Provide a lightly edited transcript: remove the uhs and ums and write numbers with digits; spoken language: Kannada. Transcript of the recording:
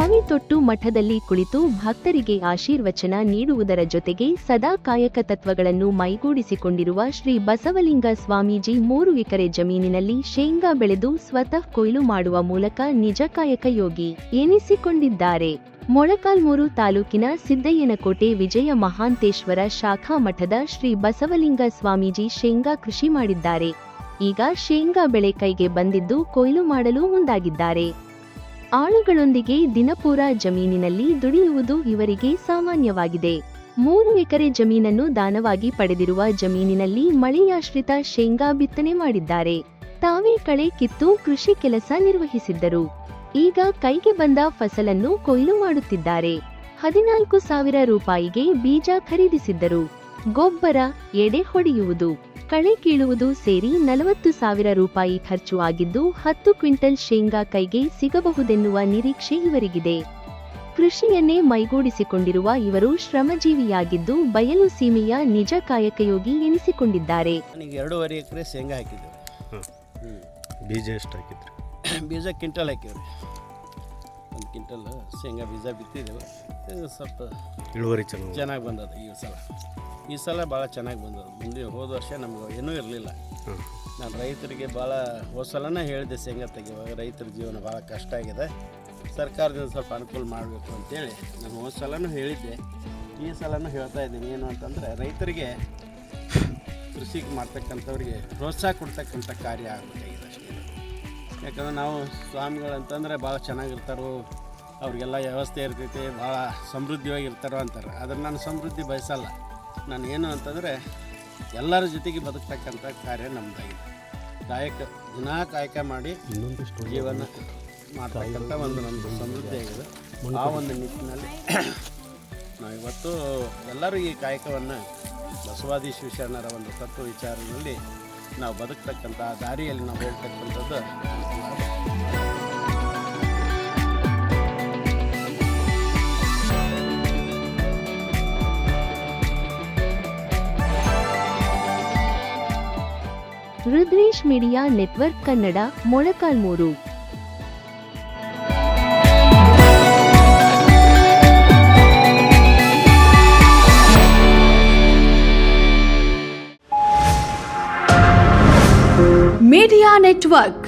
ಕಾವಿ ತೊಟ್ಟು ಮಠದಲ್ಲಿ ಕುಳಿತು ಭಕ್ತರಿಗೆ ಆಶೀರ್ವಚನ ನೀಡುವುದರ ಜೊತೆಗೆ ಸದಾ ಕಾಯಕ ತತ್ವಗಳನ್ನು ಮೈಗೂಡಿಸಿಕೊಂಡಿರುವ ಶ್ರೀ ಬಸವಲಿಂಗ ಸ್ವಾಮೀಜಿ 3 ಎಕರೆ ಜಮೀನಿನಲ್ಲಿ ಶೇಂಗಾ ಬೆಳೆದು ಸ್ವತಃ ಕೊಯ್ಲು ಮಾಡುವ ಮೂಲಕ ನಿಜ ಕಾಯಕ ಯೋಗಿ ಎನಿಸಿಕೊಂಡಿದ್ದಾರೆ. ಮೊಳಕಾಲ್ಮೂರು ತಾಲೂಕಿನ ಸಿದ್ದಯ್ಯನಕೋಟೆ ವಿಜಯ ಮಹಾಂತೇಶ್ವರ ಶಾಖಾ ಮಠದ ಶ್ರೀ ಬಸವಲಿಂಗ ಸ್ವಾಮೀಜಿ ಶೇಂಗಾ ಕೃಷಿ ಮಾಡಿದ್ದಾರೆ. ಈಗ ಶೇಂಗಾ ಬೆಳೆ ಕೈಗೆ ಬಂದಿದ್ದು ಕೊಯ್ಲು ಮಾಡಲು ಮುಂದಾಗಿದ್ದಾರೆ. ಆಳುಗಳೊಂದಿಗೆ ದಿನಪೂರ ಜಮೀನಿನಲ್ಲಿ ದುಡಿಯುವುದು ಇವರಿಗೆ ಸಾಮಾನ್ಯವಾಗಿದೆ. 3 ಎಕರೆ ಜಮೀನನ್ನು ದಾನವಾಗಿ ಪಡೆದಿರುವ ಜಮೀನಿನಲ್ಲಿ ಮಳೆಯಾಶ್ರಿತ ಶೇಂಗಾ ಬಿತ್ತನೆ ಮಾಡಿದ್ದಾರೆ. ತಾವೇ ಕಳೆ ಕಿತ್ತು ಕೃಷಿ ಕೆಲಸ ನಿರ್ವಹಿಸಿದ್ದರು. ಈಗ ಕೈಗೆ ಬಂದ ಫಸಲನ್ನು ಕೊಯ್ಲು ಮಾಡುತ್ತಿದ್ದಾರೆ. 14,000 ರೂಪಾಯಿಗೆ ಬೀಜ ಖರೀದಿಸಿದ್ದರು. ಗೊಬ್ಬರ, ಎಡೆ ಹೊಡೆಯುವುದು, ಕಳೆ ಕೀಳುವುದು ಸೇರಿ 40,000 ರೂಪಾಯಿ ಖರ್ಚು ಆಗಿದ್ದು 10 ಕ್ವಿಂಟಲ್ ಶೇಂಗಾ ಕೈಗೆ ಸಿಗಬಹುದೆನ್ನುವ ನಿರೀಕ್ಷೆ ಇವರಿಗಿದೆ. ಕೃಷಿಯನ್ನೇ ಮೈಗೂಡಿಸಿಕೊಂಡಿರುವ ಇವರು ಶ್ರಮಜೀವಿಯಾಗಿದ್ದು ಬಯಲು ಸೀಮೆಯ ನಿಜ ಕಾಯಕಯೋಗಿ ಎನಿಸಿಕೊಂಡಿದ್ದಾರೆ. 2.5 ಎಕರೆ ಶೇಂಗಾ ಹಾಕಿದ್ದೀವಿ. ಬೀಜ ಎಷ್ಟು ಹಾಕಿದ್ರಿ? ಬೀಜ ಕ್ವಿಂಟಲ್ ಹಾಕಿವ್ರಿ. 1 ಕ್ವಿಂಟಲ್ ಶೇಂಗಾ ಬೀಜ ಬಿತ್ತಿದ್ದೇವೆ. ಸ್ವಲ್ಪ ಇಳುವರಿ ಚೆನ್ನಾಗಿ ಬಂದದ. ಈ ಸಲ ಭಾಳ ಚೆನ್ನಾಗಿ ಬಂದದ. ಮುಂದೆ ಹೋದ ವರ್ಷ ನಮ್ಗೆ ಏನೂ ಇರಲಿಲ್ಲ. ನಾನು ರೈತರಿಗೆ ಭಾಳ ಹೋದ ಸಲನೇ ಹೇಳಿದೆ ಶೇಂಗಾ ತೆಗೆಯುವಾಗ ರೈತರ ಜೀವನ ಭಾಳ ಕಷ್ಟ ಆಗಿದೆ, ಸರ್ಕಾರದಿಂದ ಸ್ವಲ್ಪ ಅನುಕೂಲ ಮಾಡಬೇಕು ಅಂತೇಳಿ ನಾನು ಹೋದ ಸಲನೂ ಹೇಳಿದ್ದೆ. ಈ ಸಲನೂ ಹೇಳ್ತಾ ಇದ್ದೀನಿ. ಏನು ಅಂತಂದರೆ ರೈತರಿಗೆ ಕೃಷಿಗೆ ಮಾಡ್ತಕ್ಕಂಥವ್ರಿಗೆ ಪ್ರೋತ್ಸಾಹ ಕೊಡ್ತಕ್ಕಂಥ ಕಾರ್ಯ ಆಗಬೇಕಾಗಿದೆ ಅಷ್ಟೇ. ಯಾಕಂದ್ರೆ ನಾವು ಸ್ವಾಮಿಗಳಂತಂದರೆ ಭಾಳ ಚೆನ್ನಾಗಿರ್ತಾರೋ, ಅವ್ರಿಗೆಲ್ಲ ವ್ಯವಸ್ಥೆ ಇರ್ತೈತೆ, ಭಾಳ ಸಮೃದ್ಧಿಯಾಗಿರ್ತಾರೋ ಅಂತಾರೆ. ಆದರೆ ನಾನು ಸಮೃದ್ಧಿ ಬಯಸಲ್ಲ. ನಾನು ಏನು ಅಂತಂದರೆ ಎಲ್ಲರ ಜೊತೆಗೆ ಬದುಕ್ತಕ್ಕಂಥ ಕಾರ್ಯ ನಮ್ಮದಾಗಿದೆ. ಕಾಯಕ ಮಾಡಿ ಜೀವನ ಮಾಡ್ತಕ್ಕಂಥ ಒಂದು ನಮ್ಮದು ಸಮೃದ್ಧಿ ಆಗಿದೆ. ಆ ಒಂದು ನಿಟ್ಟಿನಲ್ಲಿ ನಾವಿವತ್ತು ಎಲ್ಲರೂ ಈ ಕಾಯಕವನ್ನು ಬಸವಾದಿ ಶಿವಶರಣರ ಒಂದು ತತ್ವ ವಿಚಾರದಲ್ಲಿ ನಾವು ಬದುಕ್ತಕ್ಕಂಥ ದಾರಿಯಲ್ಲಿ ನಾವು ಹೋಗ್ತಕ್ಕಂಥದ್ದು. Rudresh media network Kannada, Molakalmuru. Media network.